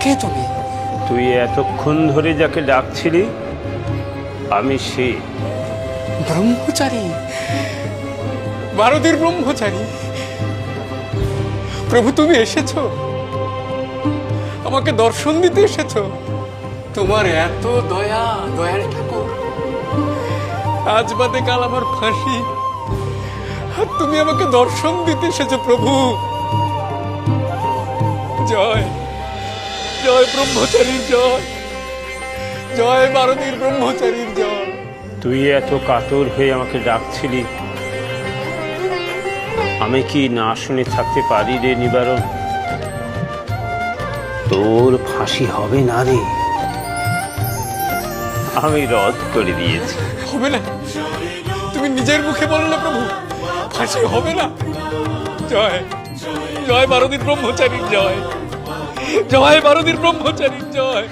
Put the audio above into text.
কে তুমি? তুই এতক্ষণ ধরে যাকে ডাকছিলি আমি সে। ব্রহ্মচারী, ভারতের ব্রহ্মচারী। প্রভু তুমি এসেছো, আমাকে দর্শন দিতে এসেছো। তোমার এত দয়া, দয়াল ঠাকুর। আজ বাদে কাল আমার ফাঁসি, আর তুমি আমাকে দর্শন দিতে এসেছো প্রভু। জয় জয় ব্রহ্মচারীর জয়, জয় ভারতীর ব্রহ্মচারীর জয়। তুই এত কাতর হয়ে আমাকে ডাকছিলি, আমি কি না শুনে থাকতে পারি রে নিবারণ? তোর ফাঁসি হবে না রে, আমি রদ করে দিয়েছি। হবে না, তুমি নিজের মুখে বলো না প্রভু, ফাঁসি হবে না। জয় জয় ভারতীর ব্রহ্মচারীর জয়, জয় ভারতীর ব্রহ্মচারীর জয়।